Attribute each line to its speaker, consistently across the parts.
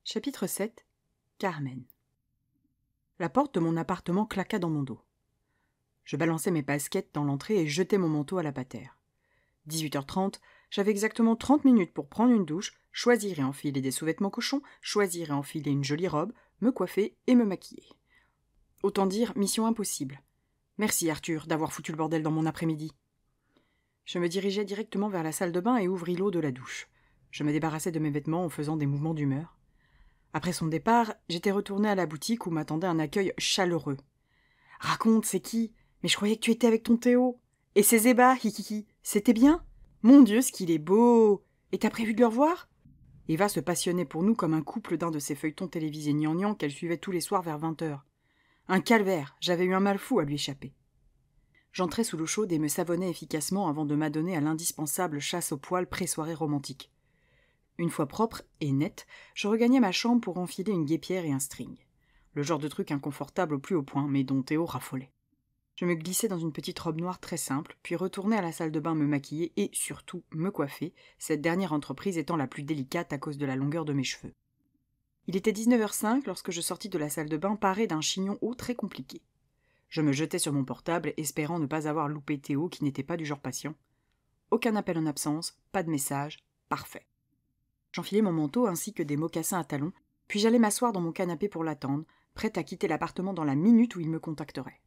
Speaker 1: Chapitre 7. Carmen. La porte de mon appartement claqua dans mon dos. Je balançai mes baskets dans l'entrée et jetai mon manteau à la patère. 18h30, j'avais exactement 30 minutes pour prendre une douche, choisir et enfiler des sous-vêtements cochons, choisir et enfiler une jolie robe, me coiffer et me maquiller. Autant dire mission impossible. Merci Arthur d'avoir foutu le bordel dans mon après-midi. Je me dirigeai directement vers la salle de bain et ouvris l'eau de la douche. Je me débarrassai de mes vêtements en faisant des mouvements d'humeur. Après son départ, j'étais retournée à la boutique où m'attendait un accueil chaleureux. « Raconte, c'est qui ? Mais je croyais que tu étais avec ton Théo. Et ses ébats, hihihi, c'était bien ? Mon Dieu, ce qu'il est beau ! Et t'as prévu de le revoir ?» Eva se passionnait pour nous comme un couple d'un de ces feuilletons télévisés gnangnang qu'elle suivait tous les soirs vers 20h. Un calvaire, j'avais eu un mal fou à lui échapper. J'entrai sous l'eau chaude et me savonnai efficacement avant de m'adonner à l'indispensable chasse aux poils pré-soirée romantique. Une fois propre et nette, je regagnai ma chambre pour enfiler une guêpière et un string. Le genre de truc inconfortable au plus haut point, mais dont Théo raffolait. Je me glissai dans une petite robe noire très simple, puis retournai à la salle de bain me maquiller et, surtout, me coiffer, cette dernière entreprise étant la plus délicate à cause de la longueur de mes cheveux. Il était 19h05 lorsque je sortis de la salle de bain parée d'un chignon haut très compliqué. Je me jetai sur mon portable, espérant ne pas avoir loupé Théo qui n'était pas du genre patient. Aucun appel en absence, pas de message, parfait. J'enfilai mon manteau ainsi que des mocassins à talons, puis j'allai m'asseoir dans mon canapé pour l'attendre, prête à quitter l'appartement dans la minute où il me contacterait.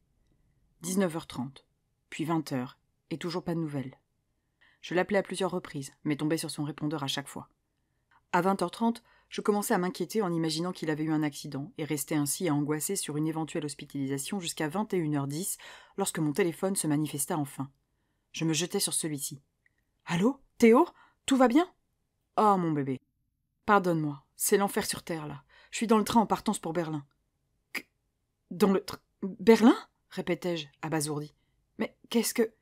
Speaker 1: 19h30, puis 20h, et toujours pas de nouvelles. Je l'appelai à plusieurs reprises, mais tombais sur son répondeur à chaque fois. À 20h30, je commençais à m'inquiéter en imaginant qu'il avait eu un accident, et restais ainsi à angoisser sur une éventuelle hospitalisation jusqu'à 21h10, lorsque mon téléphone se manifesta enfin. Je me jetai sur celui-ci. « Allô, Théo ? Tout va bien ? » « Oh, mon bébé. Pardonne-moi, c'est l'enfer sur terre, là. Je suis dans le train en partance pour Berlin. »« Dans le train ? Berlin ?» répétai-je, abasourdi. « Mais qu'est-ce que... »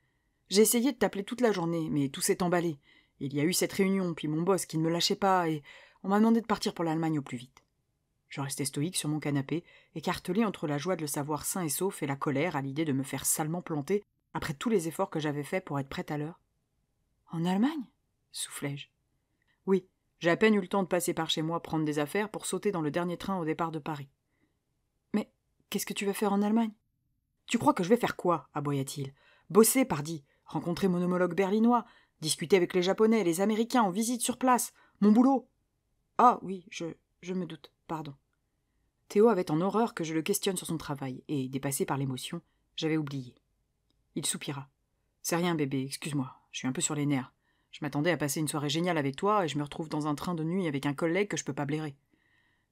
Speaker 1: J'ai essayé de t'appeler toute la journée, mais tout s'est emballé. Il y a eu cette réunion, puis mon boss qui ne me lâchait pas, et on m'a demandé de partir pour l'Allemagne au plus vite. Je restais stoïque sur mon canapé, écartelé entre la joie de le savoir sain et sauf et la colère à l'idée de me faire salement planter après tous les efforts que j'avais faits pour être prête à l'heure. « En Allemagne ?» soufflai-je. Oui, j'ai à peine eu le temps de passer par chez moi prendre des affaires pour sauter dans le dernier train au départ de Paris. « Mais qu'est-ce que tu vas faire en Allemagne ?»« Tu crois que je vais faire quoi ?» aboya-t-il. « Bosser, pardi, rencontrer mon homologue berlinois, discuter avec les Japonais et les Américains en visite sur place, mon boulot. »« Ah oui, je me doute, pardon. » Théo avait en horreur que je le questionne sur son travail, et, dépassé par l'émotion, j'avais oublié. Il soupira. « C'est rien, bébé, excuse-moi, je suis un peu sur les nerfs. Je m'attendais à passer une soirée géniale avec toi et je me retrouve dans un train de nuit avec un collègue que je peux pas blairer. »«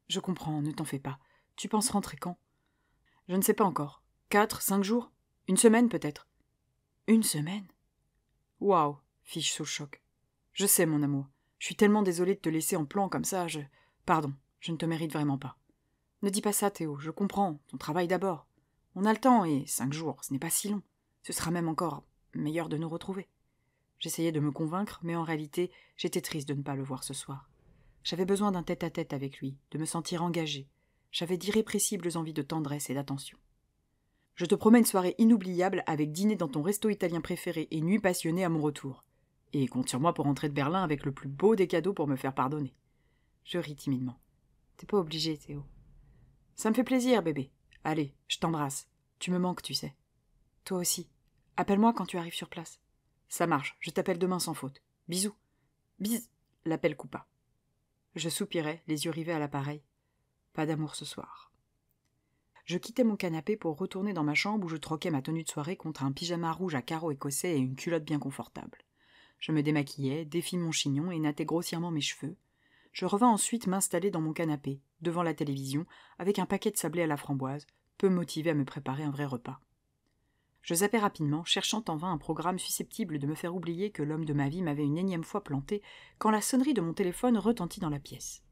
Speaker 1: Je comprends, ne t'en fais pas. Tu penses rentrer quand ?»« Je ne sais pas encore. 4, 5 jours ? Une semaine peut-être. »« Une semaine ? » ?»« Waouh !» fis-je sous le choc. « Je sais, mon amour. Je suis tellement désolée de te laisser en plan comme ça, Pardon, je ne te mérite vraiment pas. Ne dis pas ça, Théo, je comprends. Ton travail d'abord. On a le temps et 5 jours, ce n'est pas si long. Ce sera même encore meilleur de nous retrouver. » J'essayais de me convaincre, mais en réalité, j'étais triste de ne pas le voir ce soir. J'avais besoin d'un tête-à-tête avec lui, de me sentir engagée. J'avais d'irrépressibles envies de tendresse et d'attention. Je te promets une soirée inoubliable avec dîner dans ton resto italien préféré et nuit passionnée à mon retour. Et compte sur moi pour rentrer de Berlin avec le plus beau des cadeaux pour me faire pardonner. Je ris timidement. T'es pas obligé, Théo. Ça me fait plaisir, bébé. Allez, je t'embrasse. Tu me manques, tu sais. Toi aussi. Appelle-moi quand tu arrives sur place. Ça marche, je t'appelle demain sans faute. Bisous. Bis. L'appel coupa. Je soupirai, les yeux rivés à l'appareil. Pas d'amour ce soir. Je quittai mon canapé pour retourner dans ma chambre où je troquais ma tenue de soirée contre un pyjama rouge à carreaux écossais et une culotte bien confortable. Je me démaquillai, défis mon chignon et nattai grossièrement mes cheveux. Je revins ensuite m'installer dans mon canapé, devant la télévision, avec un paquet de sablés à la framboise, peu motivé à me préparer un vrai repas. Je zappai rapidement, cherchant en vain un programme susceptible de me faire oublier que l'homme de ma vie m'avait une énième fois planté, quand la sonnerie de mon téléphone retentit dans la pièce.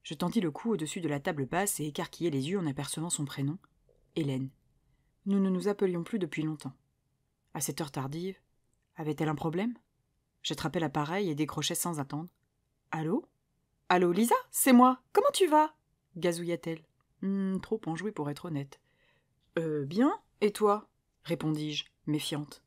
Speaker 1: Je tendis le cou au-dessus de la table basse et écarquillai les yeux en apercevant son prénom, Hélène. Nous ne nous appelions plus depuis longtemps. À cette heure tardive, avait-elle un problème ? J'attrapai l'appareil et décrochai sans attendre. « Allô ? Allô, Lisa, c'est moi. Comment tu vas ?» gazouilla-t-elle. Trop enjouée pour être honnête. « Bien, et toi ?» répondis-je, méfiante.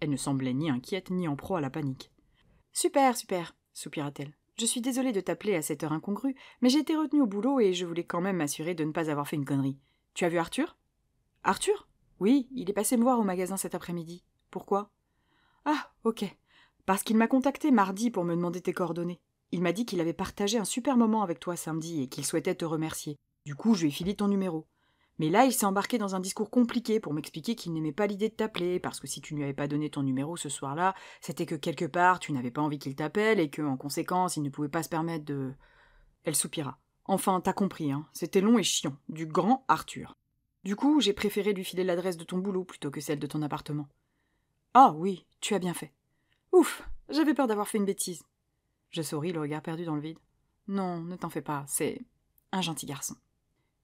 Speaker 1: Elle ne semblait ni inquiète ni en proie à la panique. « Super, super, soupira-t-elle. Je suis désolée de t'appeler à cette heure incongrue, mais j'ai été retenue au boulot et je voulais quand même m'assurer de ne pas avoir fait une connerie. Tu as vu Arthur? Arthur? Oui, il est passé me voir au magasin cet après-midi. Pourquoi? Ah, ok. Parce qu'il m'a contacté mardi pour me demander tes coordonnées. Il m'a dit qu'il avait partagé un super moment avec toi samedi et qu'il souhaitait te remercier. Du coup, je lui ai filé ton numéro. Mais là, il s'est embarqué dans un discours compliqué pour m'expliquer qu'il n'aimait pas l'idée de t'appeler, parce que si tu ne lui avais pas donné ton numéro ce soir-là, c'était que quelque part, tu n'avais pas envie qu'il t'appelle et que, en conséquence, il ne pouvait pas se permettre de... Elle soupira. Enfin, t'as compris, hein. C'était long et chiant. Du grand Arthur. Du coup, j'ai préféré lui filer l'adresse de ton boulot plutôt que celle de ton appartement. Ah oui, tu as bien fait. Ouf, j'avais peur d'avoir fait une bêtise. Je souris, le regard perdu dans le vide. Non, ne t'en fais pas, c'est un gentil garçon.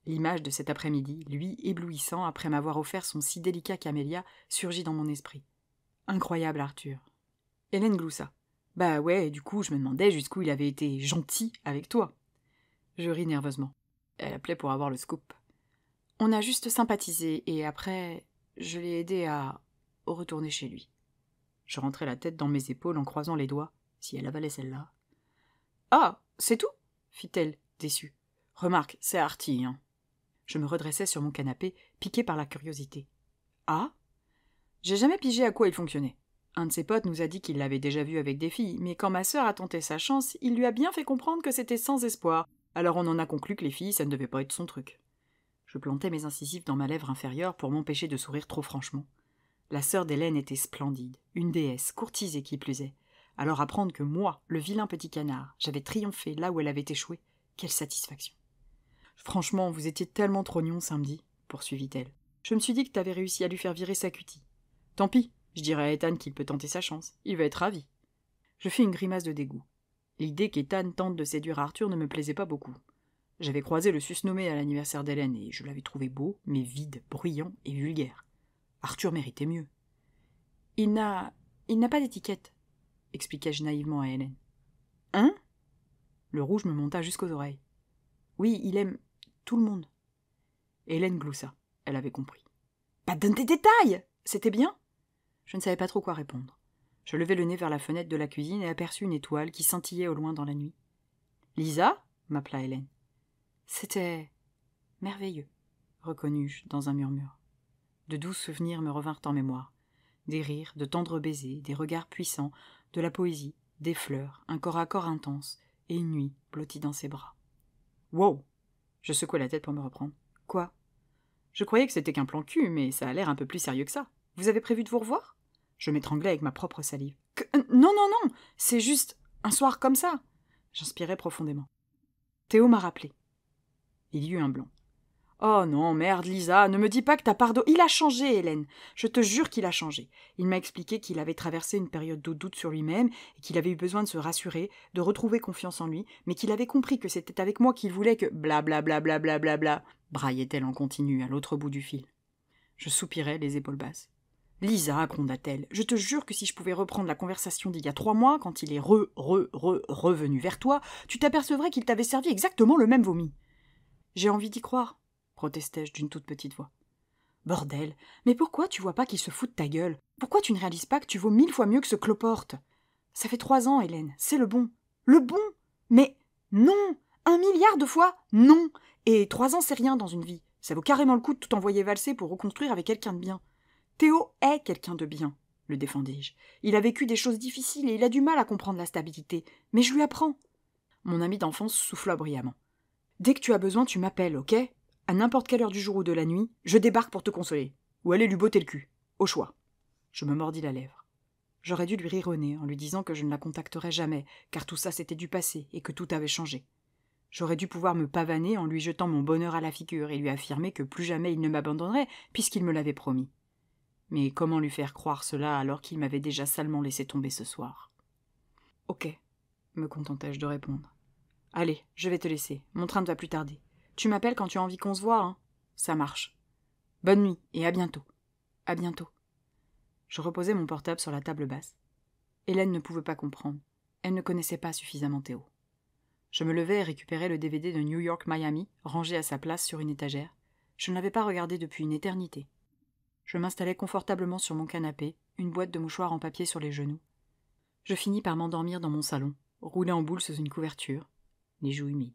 Speaker 1: L'image de cet après-midi, lui éblouissant après m'avoir offert son si délicat camélia, surgit dans mon esprit. Incroyable, Arthur. Hélène gloussa. Bah ouais, du coup, je me demandais jusqu'où il avait été gentil avec toi. Je ris nerveusement. Elle appelait pour avoir le scoop. On a juste sympathisé, et après, je l'ai aidé à retourner chez lui. Je rentrai la tête dans mes épaules en croisant les doigts, si elle avalait celle-là. Ah, c'est tout? Fit-elle, déçue. Remarque, c'est Artie, hein. Je me redressai sur mon canapé, piqué par la curiosité. Ah? J'ai jamais pigé à quoi il fonctionnait. Un de ses potes nous a dit qu'il l'avait déjà vu avec des filles, mais quand ma sœur a tenté sa chance, il lui a bien fait comprendre que c'était sans espoir, alors on en a conclu que les filles, ça ne devait pas être son truc. Je plantai mes incisives dans ma lèvre inférieure pour m'empêcher de sourire trop franchement. La sœur d'Hélène était splendide, une déesse, courtisée qui plus est. Alors apprendre que moi, le vilain petit canard, j'avais triomphé là où elle avait échoué, quelle satisfaction. Franchement, vous étiez tellement trognon samedi, poursuivit-elle. Je me suis dit que t'avais réussi à lui faire virer sa cutie. Tant pis, je dirai à Ethan qu'il peut tenter sa chance. Il va être ravi. Je fis une grimace de dégoût. L'idée qu'Ethan tente de séduire Arthur ne me plaisait pas beaucoup. J'avais croisé le susnommé à l'anniversaire d'Hélène et je l'avais trouvé beau, mais vide, bruyant et vulgaire. Arthur méritait mieux. Il n'a pas d'étiquette, expliquai-je naïvement à Hélène. Hein? Le rouge me monta jusqu'aux oreilles. Oui, il aime tout le monde. Hélène gloussa. Elle avait compris. Pas donne des détails! C'était bien? Je ne savais pas trop quoi répondre. Je levai le nez vers la fenêtre de la cuisine et aperçus une étoile qui scintillait au loin dans la nuit. Lisa? M'appela Hélène. C'était merveilleux, reconnus-je dans un murmure. De doux souvenirs me revinrent en mémoire. Des rires, de tendres baisers, des regards puissants, de la poésie, des fleurs, un corps à corps intense, et une nuit blottie dans ses bras. Wow! Je secouai la tête pour me reprendre. Quoi? Je croyais que c'était qu'un plan cul, mais ça a l'air un peu plus sérieux que ça. Vous avez prévu de vous revoir? Je m'étranglais avec ma propre salive. Non, non, non! C'est juste un soir comme ça! J'inspirais profondément. Théo m'a rappelé. Il y eut un blanc. Oh non, merde, Lisa, ne me dis pas que t'as pardonné. Il a changé, Hélène. Je te jure qu'il a changé. Il m'a expliqué qu'il avait traversé une période de doute sur lui-même et qu'il avait eu besoin de se rassurer, de retrouver confiance en lui, mais qu'il avait compris que c'était avec moi qu'il voulait que blablabla, braillait-elle en continu à l'autre bout du fil. Je soupirais, les épaules basses. Lisa, gronda-t-elle, je te jure que si je pouvais reprendre la conversation d'il y a 3 mois, quand il est revenu vers toi, tu t'apercevrais qu'il t'avait servi exactement le même vomi. J'ai envie d'y croire, protestai-je d'une toute petite voix. Bordel, mais pourquoi tu vois pas qu'il se fout de ta gueule? Pourquoi tu ne réalises pas que tu vaux 1000 fois mieux que ce cloporte? Ça fait 3 ans, Hélène, c'est le bon. Le bon? Mais non! 1 milliard de fois non! Et 3 ans, c'est rien dans une vie. Ça vaut carrément le coup de tout envoyer valser pour reconstruire avec quelqu'un de bien. Théo est quelqu'un de bien, le défendis-je. Il a vécu des choses difficiles et il a du mal à comprendre la stabilité. Mais je lui apprends. Mon ami d'enfance souffla bruyamment. Dès que tu as besoin, tu m'appelles, ok? À n'importe quelle heure du jour ou de la nuit, je débarque pour te consoler. Ou aller lui botter le cul. Au choix. Je me mordis la lèvre. J'aurais dû lui rire au nez en lui disant que je ne la contacterais jamais, car tout ça c'était du passé et que tout avait changé. J'aurais dû pouvoir me pavaner en lui jetant mon bonheur à la figure et lui affirmer que plus jamais il ne m'abandonnerait, puisqu'il me l'avait promis. Mais comment lui faire croire cela alors qu'il m'avait déjà salement laissé tomber ce soir? Ok, me contentai-je de répondre. Allez, je vais te laisser. Mon train ne va plus tarder. Tu m'appelles quand tu as envie qu'on se voie, hein? Ça marche. Bonne nuit et à bientôt. À bientôt. Je reposai mon portable sur la table basse. Hélène ne pouvait pas comprendre. Elle ne connaissait pas suffisamment Théo. Je me levai et récupérai le DVD de New York Miami, rangé à sa place sur une étagère. Je ne l'avais pas regardé depuis une éternité. Je m'installai confortablement sur mon canapé, une boîte de mouchoirs en papier sur les genoux. Je finis par m'endormir dans mon salon, roulé en boule sous une couverture, les joues humides.